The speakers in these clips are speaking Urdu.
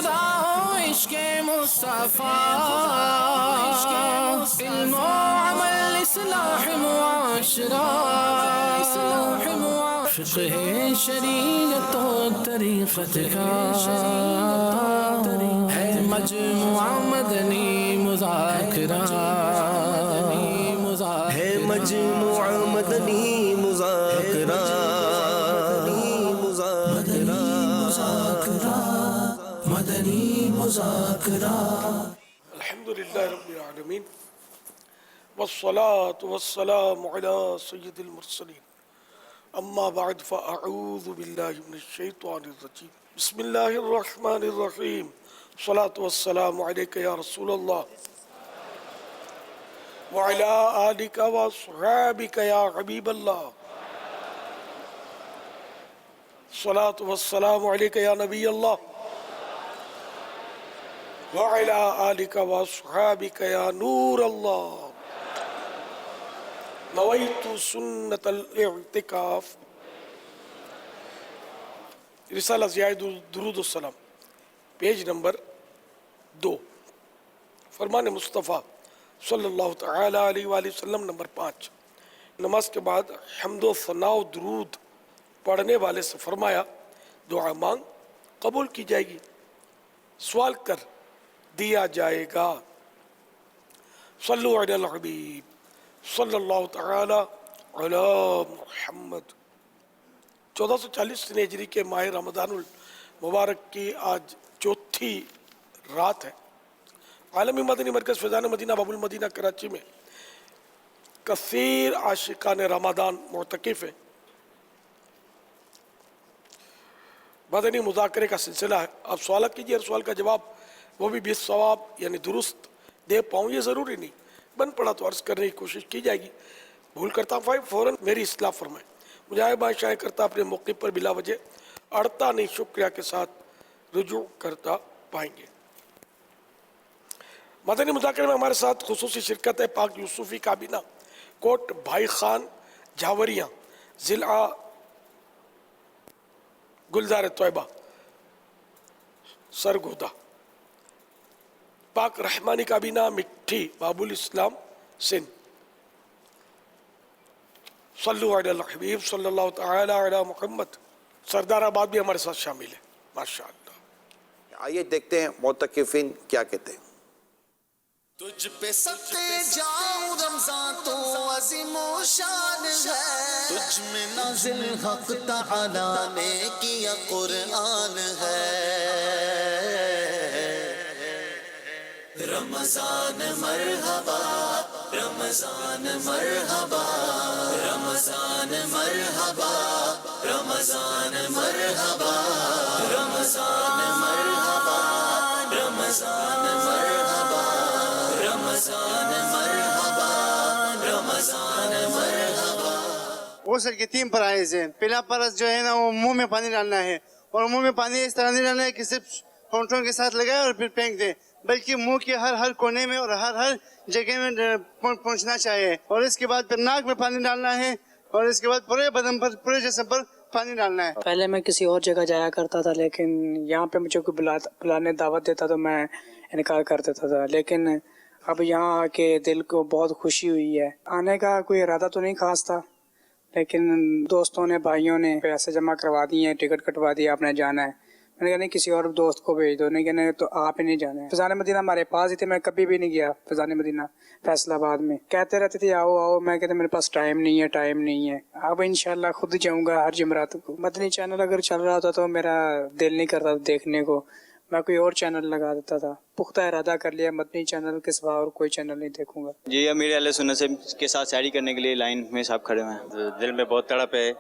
خدا ہو عشق مصطفیٰ، علم و عمل اصلاح معاشرہ، فقہ شریعت و طریقت کا ہے مجموعہ مدنی مذاکرہ، ہے مجموعہ مدنی مذاکرہ، مدنی مذاکرہ۔ الحمدللہ رب العالمین والصلاة والسلام علی سید المرسلین، اما بعد فاعوذ باللہ من الشیطان الرجیم، بسم اللہ الرحمن الرحیم، صلاة والسلام علیکہ یا رسول اللہ وعلی آلک واصحابک یا حبیب اللہ، صلاة والسلام علیکہ یا نبی اللہ وعلی آلک واصحابک یا نور اللہ، نویت سنت الاعتکاف۔ رسالہ ضیاء درود السلام، پیج نمبر 2، فرمان مصطفیٰ صلی اللہ تعالی علیہ وآلہ وسلم نمبر 5۔ نماز کے بعد حمد و ثناء و درود پڑھنے والے سے فرمایا دعا مانگ قبول کی جائے گی، سوال کر دیا جائے گا۔ صلو علی الحبیب صلی اللہ تعالی علی محمد۔ 1440 ہجری کے ماہ رمضان المبارک کی آج چوتھی رات ہے۔ عالمی مدنی مرکز فیضان مدینہ باب المدینہ کراچی میں کثیر عاشقان رمضان معتکف ہیں۔ مدنی مذاکرے کا سلسلہ ہے، آپ سوالات کیجئے، ہر سوال کا جواب وہ بھی بالصواب یعنی درست دے پاؤں یہ ضروری نہیں، بن پڑا تو عرض کرنے کی کوشش کی جائے گی، بھول کرتا ہوں فوراً میری اصلاح فرمائیں۔ مجھے بادشاہ کرتا اپنے موقع پر بلا وجہ اڑتا نہیں، شکریہ کے ساتھ رجوع کرتا پائیں گے۔ مدنی مذاکرے میں ہمارے ساتھ خصوصی شرکت ہے پاک یوسفی کابینہ کوٹ بھائی خان جھاوریاں، ضلع گلزار طیبہ سرگودا، پاک رحمانی کابینہ مٹھی باب الاسلام سندھ۔ صلو علی الحبیب صلی اللہ تعالی علی محمد۔ سردار آباد بھی ہمارے ساتھ شامل ہے، ماشاءاللہ۔ آئیے دیکھتے ہیں معتکفین کیا کہتے ہیں۔ تجھ پہ صدقے جاؤں رمضان تو عظیم و شان ہے، تجھ میں نازل حق تعالیٰ نے کیا قرآن ہے۔ رمضان مرحبا، رمضان مرحبا، رمضان مرحبا، رمضان مرحبا، رمضان مرحبا، رمضان مرحبا، رمضان مرحبا، رمضان مرحبا۔ غسل کے 3 فرائض ہیں۔ پہلا فرض جو ہے نا وہ منہ میں پانی ڈالنا ہے، اور منہ میں پانی اس طرح نہیں ڈالنا ہے کہ صرف ہونٹوں کے ساتھ لگائے اور پھر پھینک دے، بلکہ منہ کے ہر کونے میں اور ہر جگہ میں پہنچنا چاہیے، اور اس کے بعد پھر ناک میں پانی ڈالنا ہے، اور اس کے بعد پورے بدن پر، پورے جسم پر پانی ڈالنا ہے۔ پہلے میں کسی اور جگہ جایا کرتا تھا، لیکن یہاں پہ مجھے کوئی بلانے دعوت دیتا تو میں انکار کر دیتا تھا، لیکن اب یہاں آ کے دل کو بہت خوشی ہوئی ہے۔ آنے کا کوئی ارادہ تو نہیں خاص تھا، لیکن دوستوں نے، بھائیوں نے پیسے جمع کروا دیے ہیں، ٹکٹ کٹوا دیا، آپ نے جانا ہے۔ میں نے کہا نہیں، کسی اور دوست کو بھیج دو، نہیں کہنے تو آپ ہی نہیں جانا ہے۔ فیضان مدینہ ہمارے پاس ہی تھے، میں کبھی بھی نہیں گیا فیضان مدینہ فیصل آباد میں، کہتے رہتے تھے آؤ آؤ، میں کہتے میرے پاس ٹائم نہیں ہے۔ اب انشاءاللہ خود جاؤں گا ہر جمعرات کو۔ مدنی چینل اگر چل رہا ہوتا تو میرا دل نہیں کرتا دیکھنے کو، میں کوئی اور چینل لگا دیتا تھا۔ پختہ ارادہ کر لیا مدنی چینل کے سوا اور کوئی چینل نہیں دیکھوں گا۔ جی، امیر اہل سنت سے کے ساتھ سحری کرنے کے لیے لائن میں صاحب کھڑے ہوئے ہیں۔ دل میں بہت تڑپ ہے،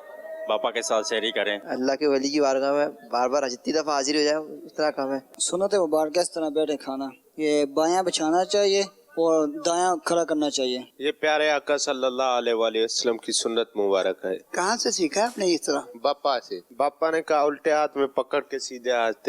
باپا کے ساتھ سحری کریں۔ اللہ کے ولی کی بارگاہ میں بار بار جتنی دفعہ حاضر ہو جائے اس طرح کام ہے۔ سنت مبارکہ اس طرح بیٹھے کھانا، یہ بایاں بچھانا چاہیے اور دایاں کھڑا کرنا چاہیے۔ یہ پیارے آقا صلی اللہ علیہ وآلہ وسلم کی سنت مبارک ہے۔ کہاں سے سیکھا آپ نے اس طرح؟ باپا سے۔ باپا نے کہا الٹے ہاتھ میں پکڑ کے سیدھے ہاتھ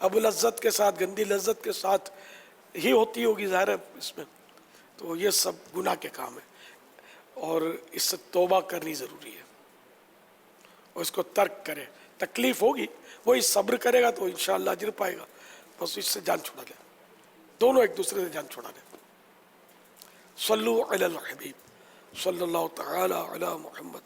ابو لذت کے ساتھ، گندی لذت کے ساتھ ہی ہوتی ہوگی ظاہر ہے اس میں. تو یہ سب گناہ کے کام ہے اور اس سے توبہ کرنی ضروری ہے اور اس کو ترک کرے. تکلیف ہوگی، وہی صبر کرے گا تو انشاءاللہ اجر پائے گا. بس اس سے جان چھڑا لے، دونوں ایک دوسرے سے جان چھڑا لیں. صلو علی الحبیب صلی اللہ تعالی علی محمد.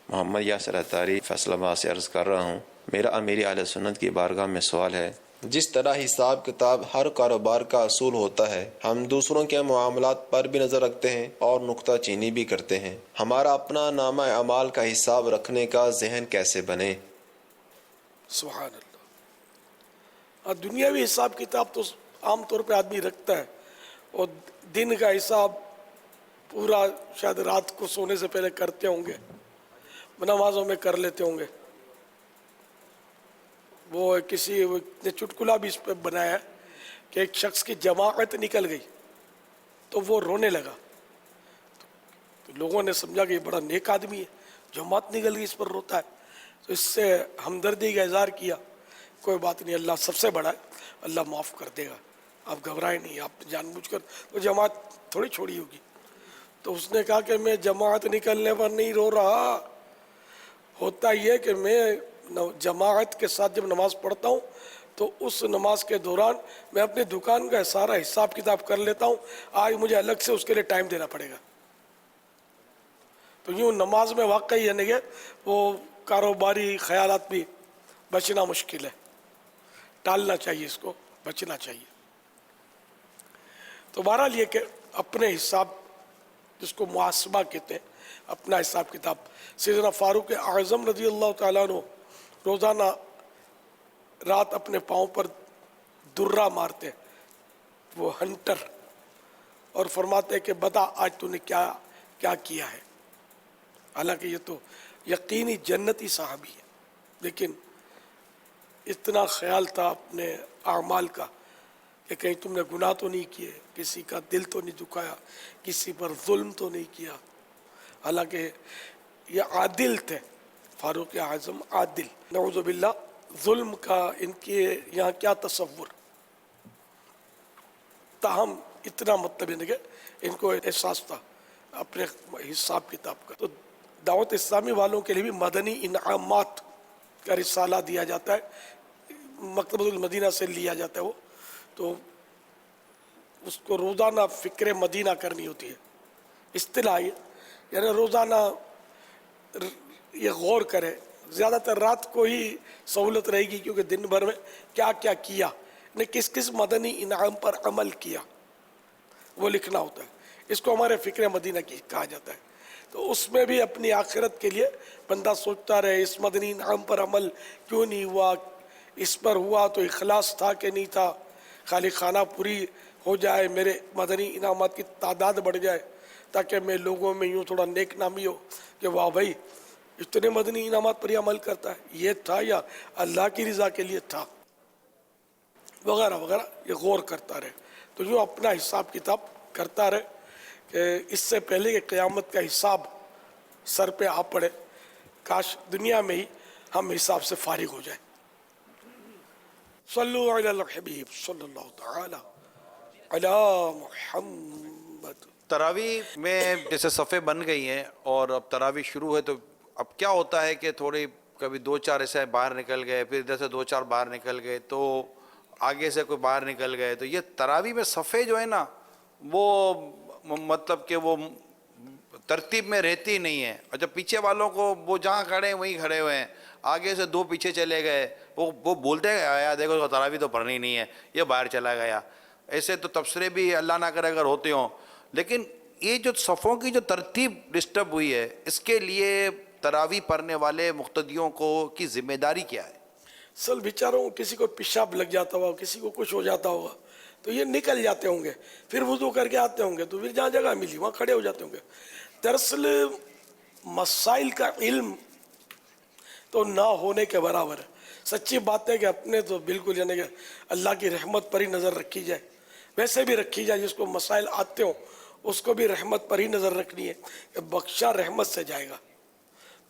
محمد یاسر اتاری فیصل آباد سے عرض کر رہا ہوں. میرا امیر اہل سنت کی بارگاہ میں سوال ہے، جس طرح حساب کتاب ہر کاروبار کا اصول ہوتا ہے، ہم دوسروں کے معاملات پر بھی نظر رکھتے ہیں اور نکتہ چینی بھی کرتے ہیں. ہمارا اپنا نامہ اعمال کا حساب رکھنے کا ذہن کیسے بنے؟ سبحان اللہ. دنیاوی حساب کتاب تو عام طور پہ آدمی رکھتا ہے اور دن کا حساب پورا شاید رات کو سونے سے پہلے کرتے ہوں گے، نمازوں میں کر لیتے ہوں گے. وہ کسی نے چٹکلا بھی اس پہ بنایا ہے کہ ایک شخص کی جماعت نکل گئی تو وہ رونے لگا. تو لوگوں نے سمجھا کہ یہ بڑا نیک آدمی ہے، جماعت نکل گئی اس پر روتا ہے. تو اس سے ہمدردی کا اظہار کیا. کوئی بات نہیں، اللہ سب سے بڑا ہے، اللہ معاف کر دے گا، آپ گھبرائیں نہیں. آپ جان بوجھ کر تو جماعت تھوڑی چھوڑی ہوگی. تو اس نے کہا کہ میں جماعت نکلنے پر نہیں رو رہا، ہوتا یہ کہ میں جماعت کے ساتھ جب نماز پڑھتا ہوں تو اس نماز کے دوران میں اپنی دکان کا سارا حساب کتاب کر لیتا ہوں، آج مجھے الگ سے اس کے لیے ٹائم دینا پڑے گا. تو یوں نماز میں واقعی یعنی کہ وہ کاروباری خیالات بھی بچنا مشکل ہے، ٹالنا چاہیے، اس کو بچنا چاہیے. تو بہرحال یہ کہ اپنے حساب، جس کو محاسبہ کہتے ہیں، اپنا حساب کتاب. سیدنا فاروق اعظم رضی اللہ تعالیٰ عنہ روزانہ رات اپنے پاؤں پر درہ مارتے، وہ ہنٹر، اور فرماتے کہ بتا آج تو نے کیا کیا کیا ہے. حالانکہ یہ تو یقینی جنتی صحابی ہے، لیکن اتنا خیال تھا اپنے اعمال کا کہ کہیں تم نے گناہ تو نہیں کیے، کسی کا دل تو نہیں دکھایا، کسی پر ظلم تو نہیں کیا. حالانکہ یہ عادل تھے، فاروق اعظم عادل. نعوذ باللہ ظلم کا ان کے یہاں کیا تصور. تاہم اتنا مطلب ہے کہ ان کو احساس تھا اپنے حساب کتاب کا. تو دعوت اسلامی والوں کے لیے بھی مدنی انعامات کا رسالہ دیا جاتا ہے، مکتبۃ المدینہ سے لیا جاتا ہے وہ. تو اس کو روزانہ فکر مدینہ کرنی ہوتی ہے. اصطلاح یعنی روزانہ یہ غور کرے. زیادہ تر رات کو ہی سہولت رہے گی کیونکہ دن بھر میں کیا کیا کیا، نے کس کس مدنی انعام پر عمل کیا وہ لکھنا ہوتا ہے. اس کو ہمارے فکر مدینہ کی کہا جاتا ہے. تو اس میں بھی اپنی آخرت کے لیے بندہ سوچتا رہے اس مدنی انعام پر عمل کیوں نہیں ہوا، اس پر ہوا تو اخلاص تھا کہ نہیں تھا، خالی خانہ پوری ہو جائے، میرے مدنی انعامات کی تعداد بڑھ جائے تاکہ میں لوگوں میں یوں تھوڑا نیک نامی ہو کہ واہ بھائی اتنے مدنی انعامات پر یہ عمل کرتا ہے، یہ تھا یا اللہ کی رضا کے لیے تھا، وغیرہ وغیرہ. یہ غور کرتا رہے. تو یوں اپنا حساب کتاب کرتا رہے کہ اس سے پہلے کہ قیامت کا حساب سر پہ آ پڑے، کاش دنیا میں ہی ہم حساب سے فارغ ہو جائیں. صلو علی الحبیب صلی اللہ تعالی علی محمد. تراویح میں جیسے صفیں بن گئی ہیں اور اب تراویح شروع ہے، تو اب کیا ہوتا ہے کہ تھوڑی کبھی دو چار ایسے باہر نکل گئے، پھر ادھر سے دو چار باہر نکل گئے، تو آگے سے کوئی باہر نکل گئے. تو یہ تراویح میں صفیں جو ہے نا وہ مطلب کہ وہ ترتیب میں رہتی نہیں ہے. اور جب پیچھے والوں کو وہ جہاں کھڑے ہیں وہیں کھڑے ہوئے ہیں، آگے سے دو پیچھے چلے گئے، وہ بولتے گئے دیکھو تراویح تو پڑھنی نہیں ہے، یہ باہر چلا گیا. ایسے تو تبصرے بھی اللہ نہ کرے اگر ہوتے ہوں. لیکن یہ جو صفوں کی جو ترتیب ڈسٹرب ہوئی ہے، اس کے لیے تراویح پڑھنے والے مقتدیوں کو کی ذمہ داری کیا ہے؟ سل بیچاروں کسی کو پیشاب لگ جاتا ہوا، کسی کو کچھ ہو جاتا ہوگا تو یہ نکل جاتے ہوں گے، پھر وضو کر کے آتے ہوں گے، تو پھر جہاں جگہ ملی وہاں کھڑے ہو جاتے ہوں گے. دراصل مسائل کا علم تو نہ ہونے کے برابر ہے. سچی بات ہے کہ اپنے تو بالکل یعنی کہ اللہ کی رحمت پر ہی نظر رکھی جائے، ویسے بھی رکھی جائے. جس کو مسائل آتے ہوں اس کو بھی رحمت پر ہی نظر رکھنی ہے کہ بخشا رحمت سے جائے گا.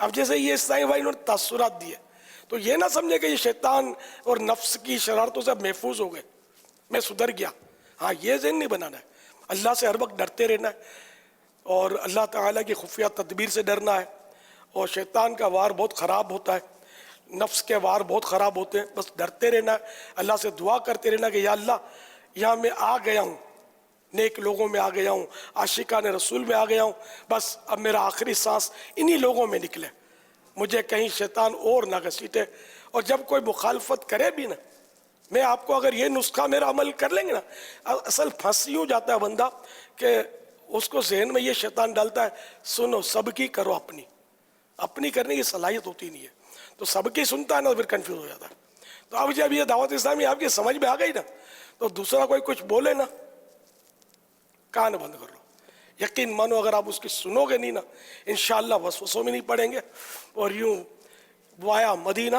اب جیسے یہ اسلامی بھائی نے تاثرات دیے تو یہ نہ سمجھے کہ یہ شیطان اور نفس کی شرارتوں سے اب محفوظ ہو گئے، میں سدھر گیا. ہاں یہ ذہن نہیں بنانا ہے، اللہ سے ہر وقت ڈرتے رہنا ہے اور اللہ تعالیٰ کی خفیہ تدبیر سے ڈرنا ہے. اور شیطان کا وار بہت خراب ہوتا ہے، نفس کے وار بہت خراب ہوتے ہیں، بس ڈرتے رہنا ہے، اللہ سے دعا کرتے رہنا کہ یا اللہ یہاں میں آ گیا ہوں، نیک لوگوں میں آ گیا ہوں، عاشقان رسول میں آ گیا ہوں، بس اب میرا آخری سانس انہی لوگوں میں نکلے، مجھے کہیں شیطان اور نہ گھسیٹے. اور جب کوئی مخالفت کرے بھی نا، میں آپ کو اگر یہ نسخہ میرا عمل کر لیں گے نا، اصل پھنس یوں جاتا ہے بندہ کہ اس کو ذہن میں یہ شیطان ڈالتا ہے سنو سب کی کرو، اپنی کرنے کی صلاحیت ہوتی نہیں ہے، تو سب کی سنتا ہے نا پھر کنفیوز ہو جاتا ہے. تو اب جب یہ دعوت اسلامی آپ کی سمجھ میں آ گئی نا تو دوسرا کوئی کچھ بولے نا کان بند کر لو، یقین مانو اگر آپ اس کی سنو گے نہیں نا انشاءاللہ وسوسوں میں نہیں پڑیں گے اور یوں وایا مدینہ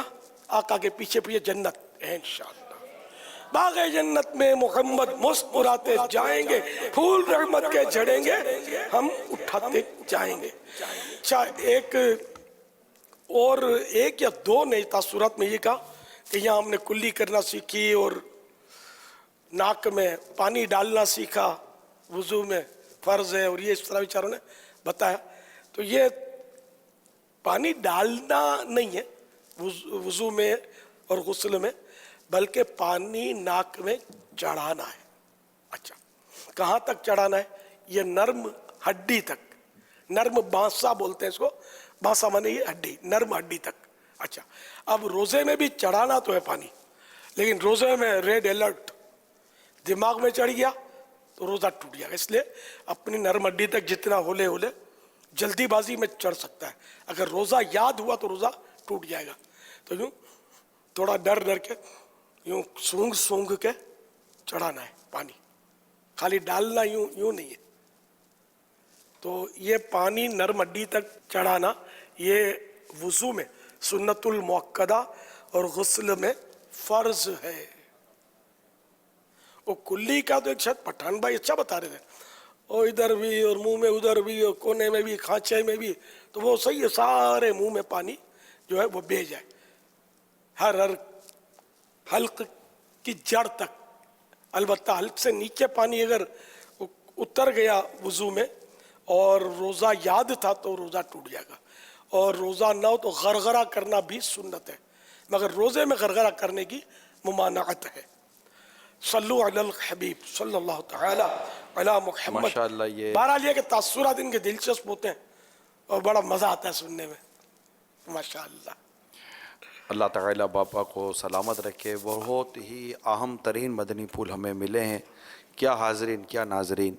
آقا کے پیچھے پیچھے جنت ہے انشاءاللہ. باغ جنت میں محمد مسکراتے جائیں گے، پھول رحمت کے جھڑیں گے، ہم اٹھاتے جائیں گے. اچھا ایک یا دو نئی تاثرات میں یہ کہا کہ یہاں ہم نے کلی کرنا سیکھی اور ناک میں پانی ڈالنا سیکھا، وضو میں فرض ہے، اور یہ اس طرح بیچاروں نے بتایا. تو یہ پانی ڈالنا نہیں ہے وضو میں اور غسل میں، بلکہ پانی ناک میں چڑھانا ہے. اچھا کہاں تک چڑھانا ہے؟ یہ نرم ہڈی تک، نرم بانسا بولتے ہیں اس کو، بانسا مانے یہ ہڈی، نرم ہڈی تک. اچھا اب روزے میں بھی چڑھانا تو ہے پانی، لیکن روزے میں ریڈ الرٹ، دماغ میں چڑھ گیا تو روزہ ٹوٹ گیا. اس لیے اپنی نرم ہڈی تک جتنا ہولے جلدی بازی میں چڑھ سکتا ہے، اگر روزہ یاد ہوا تو روزہ ٹوٹ جائے گا. تو یوں تھوڑا ڈر کے یوں سونگ کے چڑھانا ہے پانی، خالی ڈالنا یوں نہیں ہے. تو یہ پانی نرم ہڈی تک چڑھانا یہ وضو میں سنت المؤکدہ اور غسل میں فرض ہے. وہ کلی کا تو ایک شاید پٹھان بھائی اچھا بتا رہے تھے، اور ادھر بھی اور منہ میں ادھر بھی اور کونے میں بھی کھانچے میں بھی، تو وہ صحیح ہے، سارے منہ میں پانی جو ہے وہ بہہ جائے، ہر حلق کی جڑ تک. البتہ حلق سے نیچے پانی اگر اتر گیا وضو میں اور روزہ یاد تھا تو روزہ ٹوٹ جائے گا، اور روزہ نہ ہو تو غرغرہ کرنا بھی سنت ہے، مگر روزے میں غرغرہ کرنے کی ممانعت ہے. صلو علی الحبیب صلی اللہ تعالی علی محمد. ماشاءاللہ یہ بہرحال یہ کہ تاثرات ان کے دلچسپ ہوتے ہیں اور بڑا مزہ آتا ہے سننے میں ماشاءاللہ. اللہ تعالیٰ باپا کو سلامت رکھے. بہت ہی اہم ترین مدنی پھول ہمیں ملے ہیں. کیا حاضرین کیا ناظرین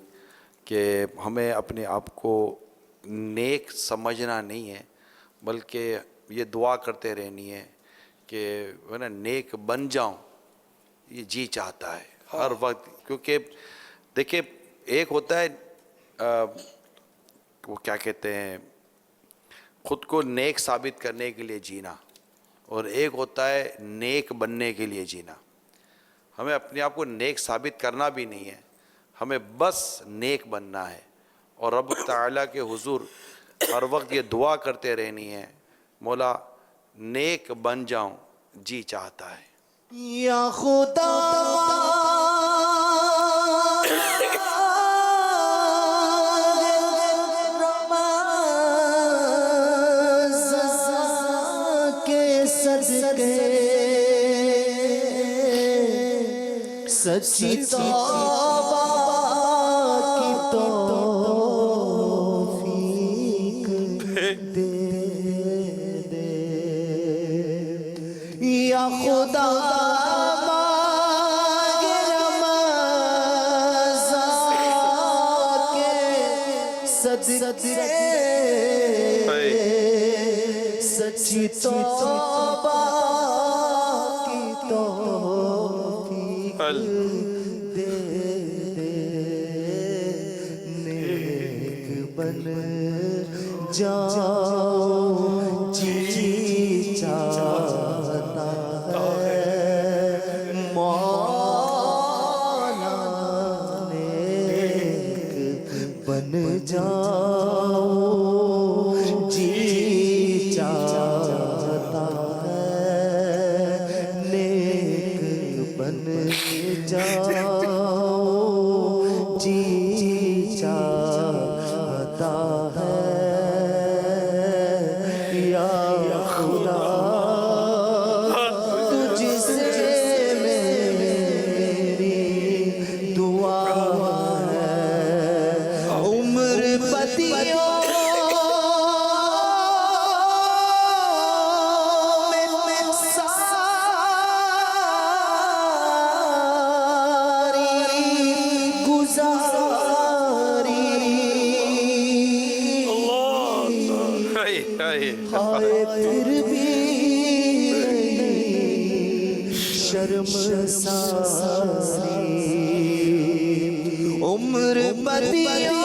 کہ ہمیں اپنے آپ کو نیک سمجھنا نہیں ہے، بلکہ یہ دعا کرتے رہنی ہے کہ میں نیک بن جاؤں. یہ جی چاہتا ہے ہر وقت، کیونکہ دیکھیں ایک ہوتا ہے وہ کیا کہتے ہیں خود کو نیک ثابت کرنے کے لیے جینا، اور ایک ہوتا ہے نیک بننے کے لیے جینا. ہمیں اپنے آپ کو نیک ثابت کرنا بھی نہیں ہے، ہمیں بس نیک بننا ہے، اور رب تعالیٰ کے حضور ہر وقت یہ دعا کرتے رہنی ہے مولا نیک بن جاؤں جی چاہتا ہے. یا خدا کے صدقے سچی توبہ کی توفیق دے دے یا خدا. سچی توبہ کی توفیق دے دے نیک بن جاؤ جی چاہتا ہے مولا نیک بن جاؤ جی ہائے پھر بھی شرم ساری عمر بدیا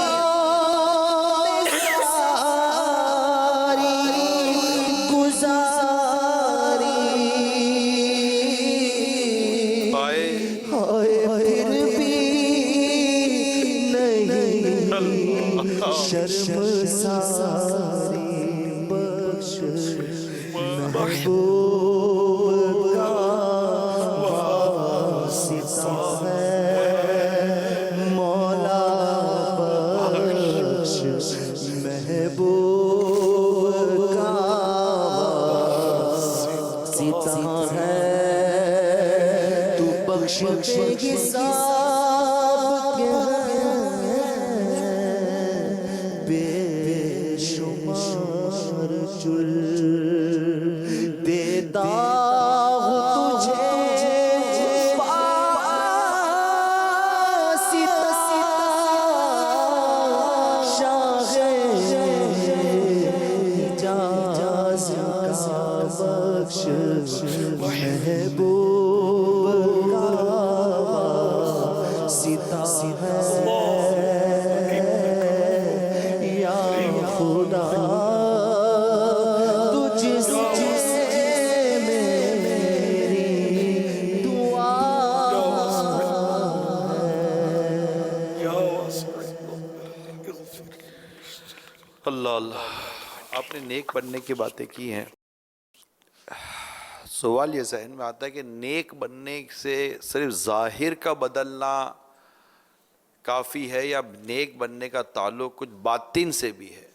شرم ساری بخش محبوب کا واسطہ ہے مولا بخش محبوب کا واسطہ ہے تو بخش دے حساب کے دیتا ہوں تجھے واسطہ شاہ حجاز کا بخش محبوب کا واسطہ ہے یا خدا اللہ اللہ. آپ نے نیک بننے کی باتیں کی ہیں. سوال یہ ذہن میں آتا ہے کہ نیک بننے سے صرف ظاہر کا بدلنا کافی ہے یا نیک بننے کا تعلق کچھ باطن سے بھی ہے؟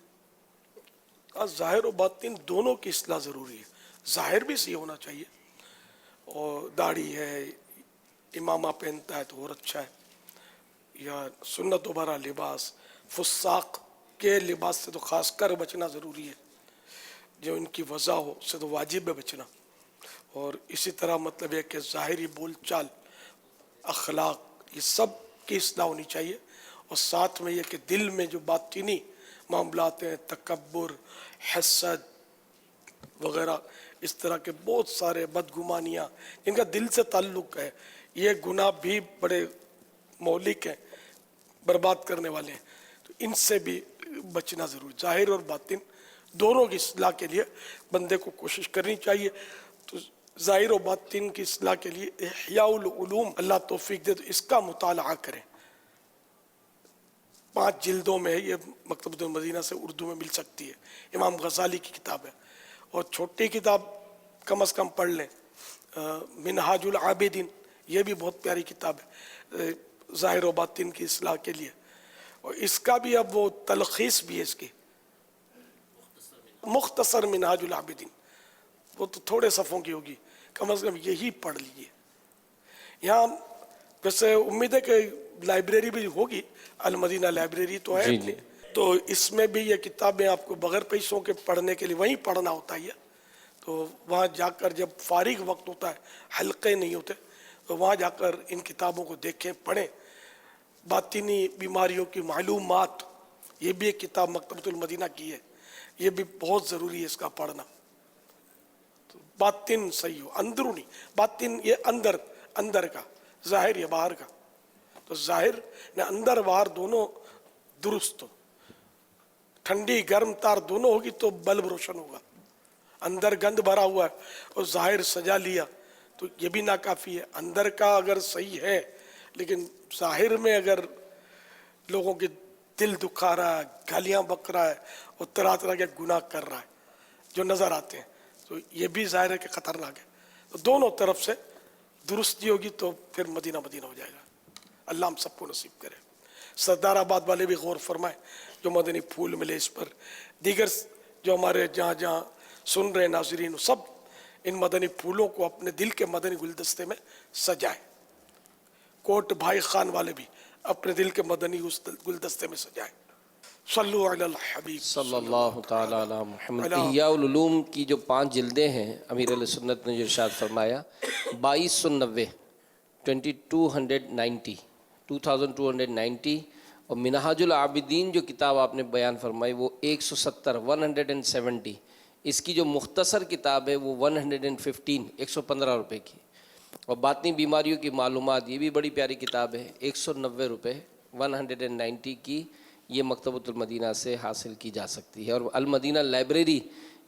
ظاہر و باطن دونوں کی اصلاح ضروری ہے. ظاہر بھی صحیح ہونا چاہیے، اور داڑھی ہے، امامہ پہنتا ہے تو اور اچھا ہے، یا سنت و برا لباس، فساق کے لباس سے تو خاص کر بچنا ضروری ہے، جو ان کی وضع ہو سے تو واجب ہے بچنا. اور اسی طرح مطلب ہے کہ ظاہری بول چال، اخلاق، یہ سب کی اصلاح ہونی چاہیے. اور ساتھ میں یہ کہ دل میں جو باطنی معاملات ہیں، تکبر، حسد وغیرہ، اس طرح کے بہت سارے بدگمانیاں جن کا دل سے تعلق ہے، یہ گناہ بھی بڑے مہلک ہیں، برباد کرنے والے ہیں. تو ان سے بھی بچنا ضروری. ظاہر اور باطن دونوں کی اصلاح کے لیے بندے کو کوشش کرنی چاہیے. تو ظاہر و باطن کی اصلاح کے لیے احیاء العلوم اللہ توفیق دے تو اس کا مطالعہ کریں. 5 جلدوں میں یہ مکتبۃ المدینہ سے اردو میں مل سکتی ہے. امام غزالی کی کتاب ہے، اور چھوٹی کتاب کم از کم پڑھ لیں، منہاج العابدین، یہ بھی بہت پیاری کتاب ہے ظاہر و باطن کی اصلاح کے لیے. اور اس کا بھی اب وہ تلخیص بھی ہے اس کی، مختصر منہاج العابدین، وہ تو تھوڑے صفحوں کی ہوگی، کم از کم یہی پڑھ لیجیے. یہاں ویسے امید ہے کہ لائبریری بھی ہوگی، المدینہ لائبریری تو ہے اپنی، تو اس میں بھی یہ کتابیں آپ کو بغیر پیسوں کے پڑھنے کے لیے وہیں پڑھنا ہوتا ہے. تو وہاں جا کر جب فارغ وقت ہوتا ہے، حلقے نہیں ہوتے، تو وہاں جا کر ان کتابوں کو دیکھیں، پڑھیں. باطنی بیماریوں کی معلومات، یہ بھی ایک کتاب مکتبۃ المدینہ کی ہے، یہ بھی بہت ضروری ہے اس کا پڑھنا. تو باطن صحیح ہو، اندرونی باطن، یہ اندر کا، ظاہر یا باہر کا. تو ظاہر نے اندر باہر دونوں درست ہو، ٹھنڈی گرم تار دونوں ہوگی تو بلب روشن ہوگا. اندر گند بھرا ہوا ہے اور ظاہر سجا لیا تو یہ بھی ناکافی ہے. اندر کا اگر صحیح ہے لیکن ظاہر میں اگر لوگوں کے دل دکھا رہا ہے، گالیاں بک رہا ہے اور طرح طرح کے گناہ کر رہا ہے جو نظر آتے ہیں، تو یہ بھی ظاہر ہے کہ خطرناک ہے. تو دونوں طرف سے درستی ہوگی تو پھر مدینہ مدینہ ہو جائے گا. اللہ ہم سب کو نصیب کرے. سردار آباد والے بھی غور فرمائیں، جو مدنی پھول ملے اس پر. دیگر جو ہمارے جہاں جہاں سن رہے ناظرین، سب ان مدنی پھولوں کو اپنے دل کے مدنی گلدستے میں سجائیں. کوٹ بھائی خان والے بھی اپنے دل کے مدنی گلدستے میں سجائیں. صلو علی الحبیب صلی اللہ تعالی علی محمد. احیاء العلوم کی جو 5 جلدیں ہیں، امیر علیہ سنت نے جو ارشاد فرمایا 2290 2290 اور منہاج العابدین جو کتاب آپ نے بیان فرمائی وہ 170 اس کی جو مختصر کتاب ہے وہ 115 روپے کی، اور باطنی بیماریوں کی معلومات یہ بھی بڑی پیاری کتاب ہے، 190 روپے 190 کی، یہ مکتبۃ المدینہ سے حاصل کی جا سکتی ہے۔ اور المدینہ لائبریری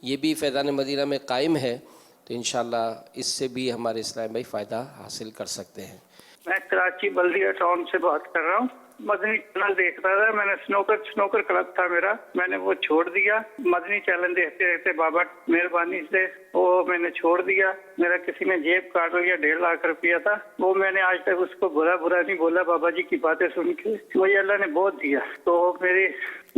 یہ بھی فیضان مدینہ میں قائم ہے، تو انشاءاللہ اس سے بھی ہمارے اسلام بھائی فائدہ حاصل کر سکتے ہیں۔ میں کراچی بلدیہ ٹاؤن سے بات کر رہا ہوں۔ مدنی چینل دیکھ رہا تھا میں نے، سنوکر کلب تھا میرا، میں نے وہ چھوڑ دیا۔ مدنی چینل دیکھتے دیکھتے بابا مہربانی سے وہ میں نے چھوڑ دیا۔ میرا کسی نے جیب کاٹ لیا، 1.5 لاکھ روپیہ تھا، وہ میں نے آج تک اس کو برا نہیں بولا۔ بابا جی کی باتیں سن کے مجھے اللہ نے بہت دیا، تو میری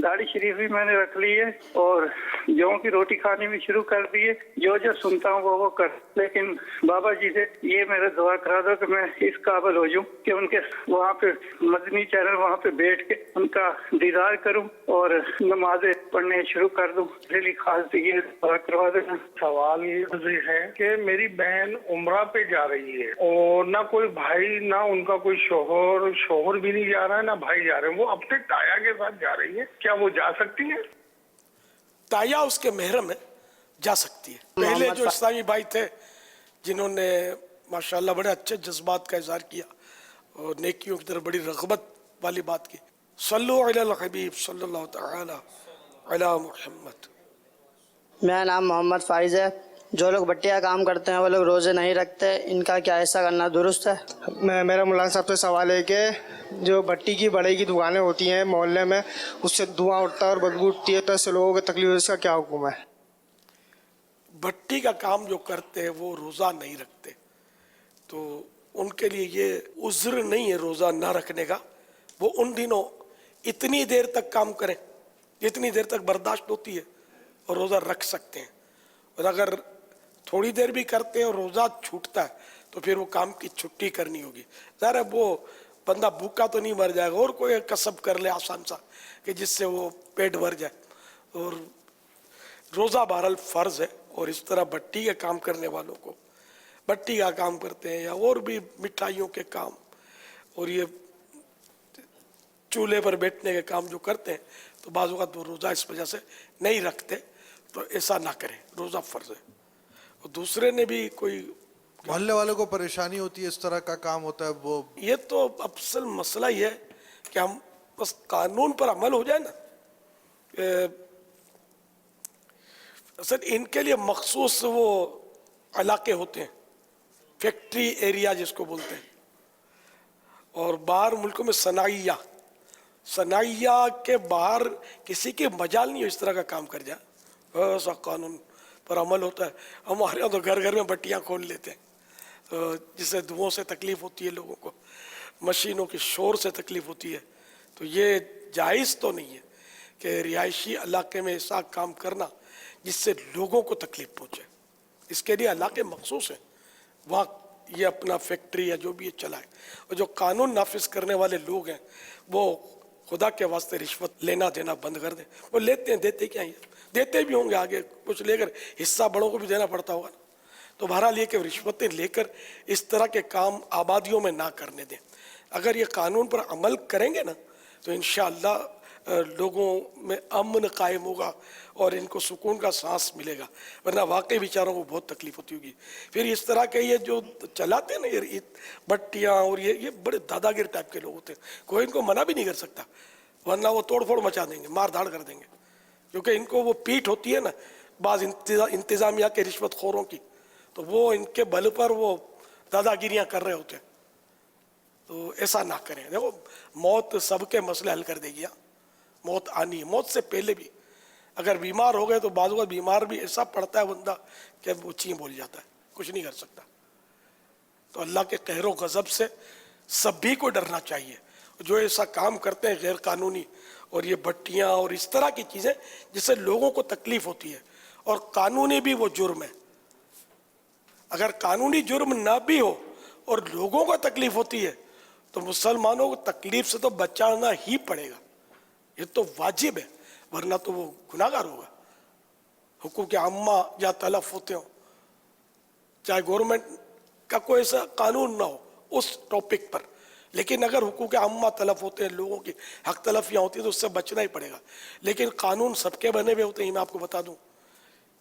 داڑھی شریف بھی میں نے رکھ لی ہے اور جو کی روٹی کھانی بھی شروع کر دی ہے۔ جو سنتا ہوں وہ کر، لیکن بابا جی سے یہ میرا دعا کرا دو کہ میں اس قابل ہو جاؤں کہ ان کے وہاں پہ مدنی چینل وہاں پہ بیٹھ کے ان کا دیدار کروں اور نمازیں پڑھنے شروع کر دوں۔ دلی خاص یہ دعا کروا دینا۔ سوال یہ ہے کہ میری بہن عمرہ پہ جا رہی ہے اور نہ کوئی بھائی، نہ ان کا کوئی شوہر بھی نہیں جا رہا ہے، نہ بھائی جا رہے ہیں، وہ اپنے تایا کے ساتھ جا رہی ہے، کیا وہ جا سکتی ہے؟ تایا اس کے محرم ہے، جا سکتی ہے۔ پہلے جو اسلامی بھائی تھے جنہوں نے ماشاءاللہ بڑے اچھے جذبات کا اظہار کیا اور نیکیوں کی طرف بڑی رغبت والی بات کی، صلو علی الحبیب صلی اللہ تعالی علی محمد۔ میرا نام محمد فائز ہے۔ جو لوگ بٹیا کام کرتے ہیں وہ لوگ روزے نہیں رکھتے، ان کا کیا ایسا کرنا درست ہے؟ میرا مولانا صاحب سے سوال ہے کہ جو بٹی کی بڑے کی دکانیں ہوتی ہیں محلے میں، اس سے دھواں اٹھتا ہے اور بدبو اٹھتی ہے، تو ایسے لوگوں کو تکلیف ہے، اس کا کیا حکم ہے؟ بھٹی کا کام جو کرتے ہیں وہ روزہ نہیں رکھتے، تو ان کے لیے یہ عذر نہیں ہے روزہ نہ رکھنے کا۔ وہ ان دنوں اتنی دیر تک کام کریں جتنی دیر تک برداشت ہوتی ہے اور روزہ رکھ سکتے ہیں، اور اگر تھوڑی دیر بھی کرتے ہیں اور روزہ چھوٹتا ہے تو پھر وہ کام کی چھٹی کرنی ہوگی۔ ظاہر ہے وہ بندہ بھوکا تو نہیں مر جائے گا، اور کوئی کسب کر لے آسان سا کہ جس سے وہ پیٹ بھر جائے، اور روزہ بہرحال فرض ہے۔ اور اس طرح بٹی کے کام کرنے والوں کو، بٹی کا کام کرتے ہیں یا اور بھی مٹھائیوں کے کام اور یہ چولہے پر بیٹھنے کے کام جو کرتے ہیں، تو بعض اوقات وہ روزہ اس وجہ سے نہیں رکھتے، تو ایسا نہ کریں، روزہ فرض ہے۔ اور دوسرے نے بھی کوئی محلے والوں کو پریشانی ہوتی ہے، اس طرح کا کام ہوتا ہے، وہ یہ تو اصل مسئلہ یہ ہے کہ ہم بس قانون پر عمل ہو جائے نا۔ اصل ان کے لیے مخصوص وہ علاقے ہوتے ہیں، فیکٹری ایریا جس کو بولتے ہیں، اور باہر ملکوں میں صنعیہ کے باہر کسی کے مجال نہیں ہو اس طرح کا کام کر جائے، ایسا قانون پر عمل ہوتا ہے۔ ہمارے یہاں تو گھر گھر میں بٹیاں کھول لیتے ہیں، جس سے دھوؤں سے تکلیف ہوتی ہے لوگوں کو، مشینوں کے شور سے تکلیف ہوتی ہے، تو یہ جائز تو نہیں ہے کہ رہائشی علاقے میں ایسا کام کرنا جس سے لوگوں کو تکلیف پہنچے۔ اس کے لیے علاقے مخصوص ہیں، وہاں یہ اپنا فیکٹری یا جو بھی یہ چلائے۔ اور جو قانون نافذ کرنے والے لوگ ہیں وہ خدا کے واسطے رشوت لینا دینا بند کر دیں۔ وہ لیتے ہیں، دیتے کیا ہیں، دیتے بھی ہوں گے، آگے کچھ لے کر حصہ بڑوں کو بھی دینا پڑتا ہوگا نا۔ تو بہرحال یہ کہ رشوتیں لے کر اس طرح کے کام آبادیوں میں نہ کرنے دیں۔ اگر یہ قانون پر عمل کریں گے نا تو انشاءاللہ لوگوں میں امن قائم ہوگا اور ان کو سکون کا سانس ملے گا، ورنہ واقعی بیچاروں کو بہت تکلیف ہوتی ہوگی۔ پھر اس طرح کے یہ جو چلاتے ہیں نا یہ بٹیاں اور یہ بڑے دادا گیر ٹائپ کے لوگ ہوتے ہیں، کوئی ان کو منع بھی نہیں کر سکتا، ورنہ وہ توڑ پھوڑ مچا دیں گے، مار دھاڑ کر دیں گے، کیونکہ ان کو وہ پیٹھ ہوتی ہے نا بعض انتظامیہ کے رشوت خوروں کی، تو وہ ان کے بل پر وہ دادا گیریاں کر رہے ہوتے ہیں۔ تو ایسا نہ کریں۔ دیکھو موت سب کے مسئلے حل کر دے گی، موت آنی ہے، موت سے پہلے بھی اگر بیمار ہو گئے تو بعض اوقات بیمار بھی ایسا پڑتا ہے بندہ کہ وہ چین بول جاتا ہے، کچھ نہیں کر سکتا۔ تو اللہ کے قہر و غضب سے سبھی کو ڈرنا چاہیے۔ جو ایسا کام کرتے ہیں غیر قانونی اور یہ بٹیاں اور اس طرح کی چیزیں جس سے لوگوں کو تکلیف ہوتی ہے، اور قانونی بھی وہ جرم ہے۔ اگر قانونی جرم نہ بھی ہو اور لوگوں کو تکلیف ہوتی ہے تو مسلمانوں کو تکلیف سے تو بچانا ہی پڑے گا، یہ تو واجب ہے، ورنہ تو وہ گناہ گار ہوگا۔ حقوق عامہ یا تلف ہوتے ہوں، چاہے گورنمنٹ کا کوئی ایسا قانون نہ ہو اس ٹاپک پر، لیکن اگر حقوق عامہ تلف ہوتے ہیں، لوگوں کی حق تلفیاں ہوتی ہیں تو اس سے بچنا ہی پڑے گا۔ لیکن قانون سب کے بنے ہوئے ہوتے ہیں، میں آپ کو بتا دوں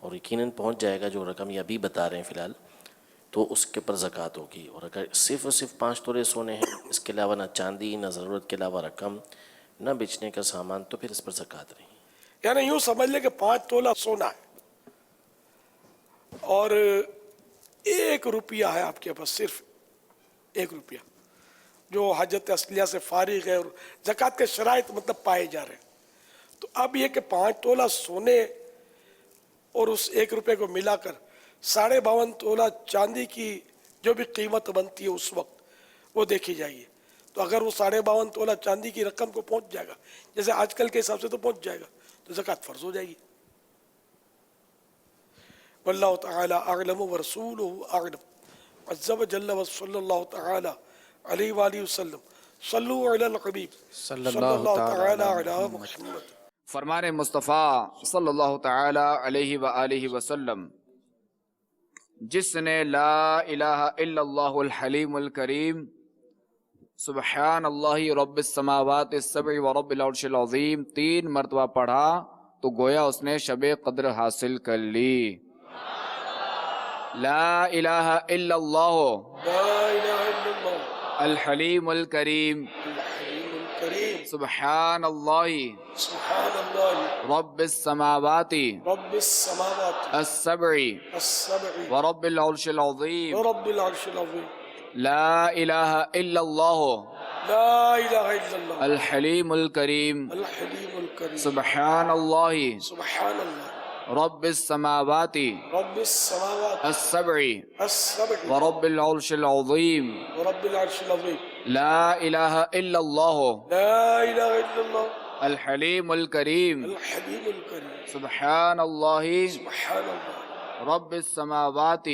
اور یقیناً پہنچ جائے گا جو رقم یہ ابھی بتا رہے ہیں فی الحال، تو اس کے پر زکوٰۃ ہوگی. اور اگر صرف اور صرف 5 تولے سونے ہیں، اس کے علاوہ نہ چاندی، نہ ضرورت کے علاوہ رقم، نہ بیچنے کا سامان، تو پھر اس پر زکوٰۃ نہیں. یعنی یوں سمجھ لے کہ 5 تولہ سونا ہے اور 1 روپیہ ہے آپ کے پاس، صرف 1 روپیہ جو حاجت اصلیہ سے فارغ ہے اور زکوٰۃ کے شرائط مطلب پائے جا رہے ہیں. تو اب یہ کہ 5 تولہ سونے اور اس 1 روپے کو ملا کر 52.5 تولہ چاندی کی جو بھی قیمت بنتی ہے اس وقت وہ دیکھی جائے گی. تو اگر وہ 52.5 تولہ چاندی کی رقم کو پہنچ جائے گا، جیسے آج کل کے حساب سے تو پہنچ جائے گا، تو زکوٰۃ فرض ہو جائے گی. واللہ تعالی اعلم ورسولہ اعلم عز وجل وصلی اللہ تعالی علیہ وآلہ وسلم. صلو علی الحبیب صلی اللہ تعالی علی محمد. فرمان مصطفیٰ صلی اللہ تعالی علیہ وآلہ وسلم، جس نے لا الہ الا اللہ الحلیم الکریم سبحان اللہ رب السماوات السبع ورب العرش العظیم 3 مرتبہ پڑھا تو گویا اس نے شب قدر حاصل کر لی. لا الہ الا اللہ الحلیم الکریم سبحان اللہ رب السماوات السبع ورب العرش العظیم. لا الہ الا اللہ الحلیم الکریم سبحان اللہ رب السماوات السبع ورب العرش العظیم. لا الہ الا اللہ الحلیم الکریم سبحان اللہ رب السماوات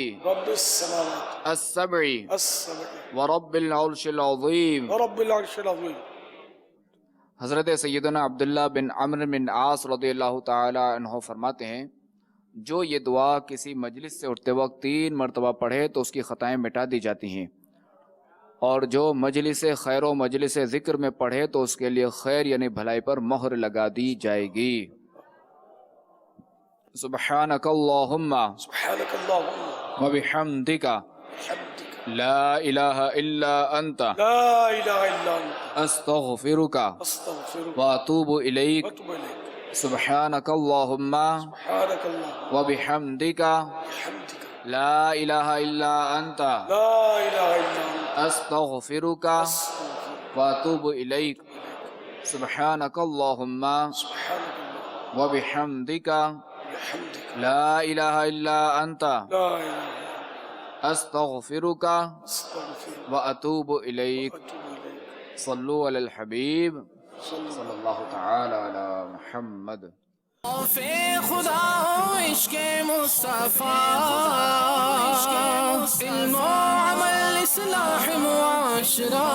السبع ورب العرش العظیم. حضرت سیدنا عبداللہ بن عمرو بن عاص رضی اللہ تعالی عنہ فرماتے ہیں، جو یہ دعا کسی مجلس سے اٹھتے وقت 3 مرتبہ پڑھے تو اس کی خطائیں مٹا دی جاتی ہیں، اور جو مجلس خیر و مجلس ذکر میں پڑھے تو اس کے لیے خیر یعنی بھلائی پر مہر لگا دی جائے گی. سبحانک اللہم وبحمدک لا الہ الا انت استغفرک واتوب الیک. سبحانک اللہم وبحمدک لا الہ الا انت استغفرک واتوب الیک. سبحانک اللہم وبحمدک لا الہ الا انت استغفرک واتوب الیک. صلو علی الحبیب صلی اللہ تعالی علی محمد. خوف خدا و عشق مصطفیٰ، علم و عمل اصلاح معاشرہ،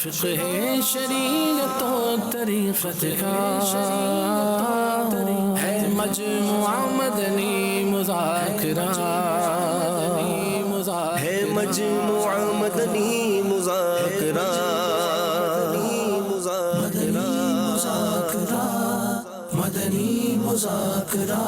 فقہ شریعت و طریقت کا ہے مجموعہ مدنی مذاکرہ، ہے مجموعہ مدنی مذاکرہ، مدنی مذاکرہ.